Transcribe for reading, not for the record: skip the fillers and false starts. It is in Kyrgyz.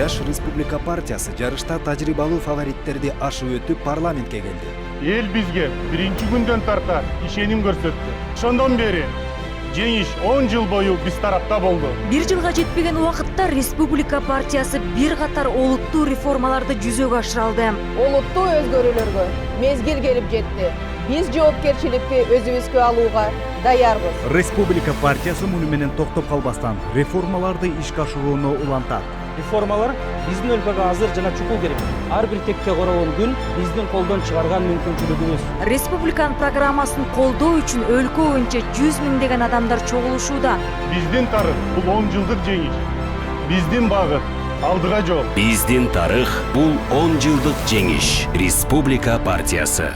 Жаш Республика партиясы жарышта тажрыйбалуу фавориттерди ашып өтүп парламентке келди. Эл бизге биринчи күндөн тарта ишеним көрсөттү. Ошондон бери жеңиш 10 жыл бою биз тарапта болду. Бир жылга жетпеген убакытта Республика партиясы бир катар олуттуу реформаларды жүзөгө ашыра алды. Олуттуу өзгөрүүлөргө мезгил келип жетти. Биз жоопкерчиликти өзүбүзгө алууга даярбыз. Республика партиясы муну менен токтоп калбастан реформаларды ишке ашырууну улантат. Реформалар биздин өлкөгө азыр жана чукул керек. Ар бир текке короон күн биздин колдон чыгарган мүмкүнчүлүгүбүз. Республиканын программасын колдоо үчүн өлкө боюнча 100 миңдеген адамдар чогулушууда. Биздин тарых бул 10 жылдык жеңиш. Биздин багыт алдыга жол. Биздин тарых бул 10 жылдык жеңиш. Республика партиясы.